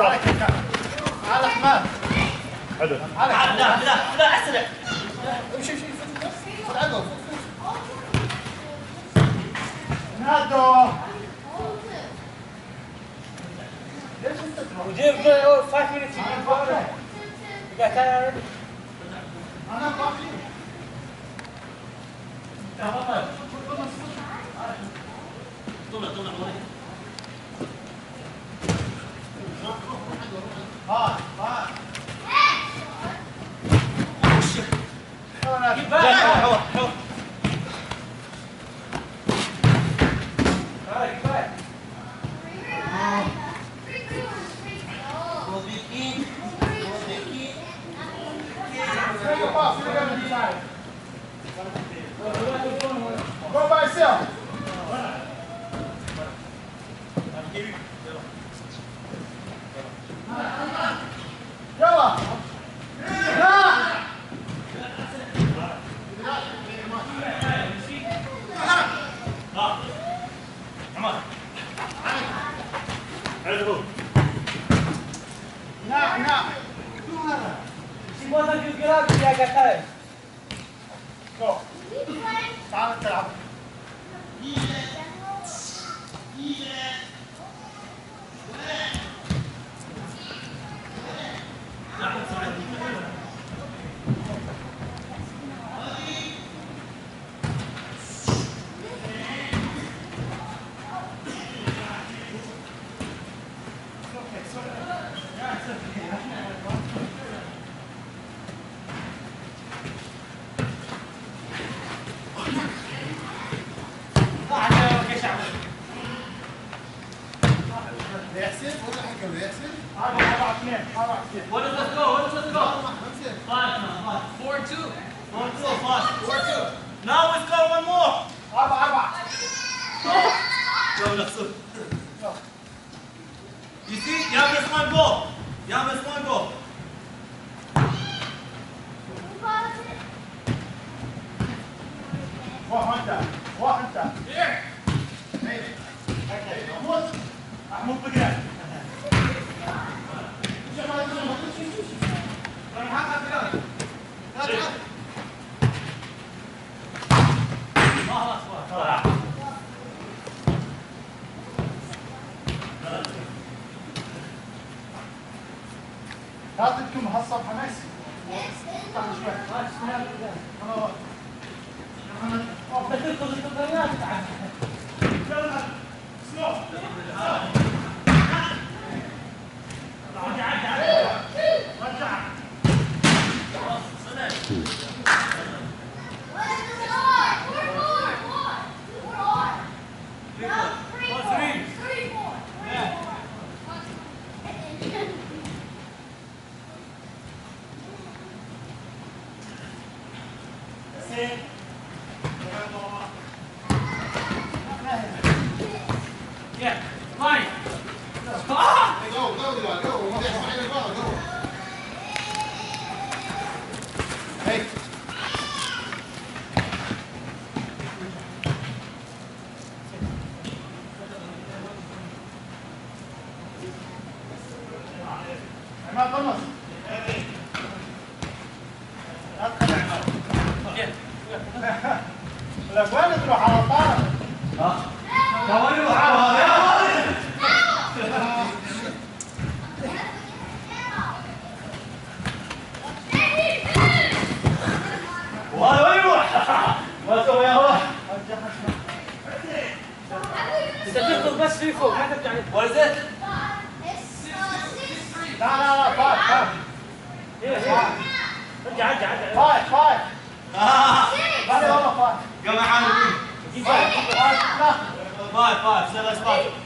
تعال احمد. حلو. لا اسرع. امشي فوت عقب. نادو. ليش انت وجيب 5 minutes يجيب فوق. قاعد انا باقي. طلع هاي Go by yourself. يلا. نعم. سيبونا في الجراج يا قتاي. Go. تعال تلعب. يحسب ولا حكم يحسب؟ 4-2. What does this go? What does this go? 5-2. 4-2. Now let's go one more. 4. Go, let's go. You see, you have this one goal. You have this one goal. وانت. Here. محمود بقى. لا تكتم هالصفحة ميسي. Yeah, fine. Hey. ما طمس. لك وين تروح على طارق؟ كمان يروح على والله وين يروح؟ ما سوى يا روح. انت تخطب بس في فوق ما ترجع لك. What is it? لا 5. ارجع 5. بعد والله 5. قام عامل 5. 5 5 5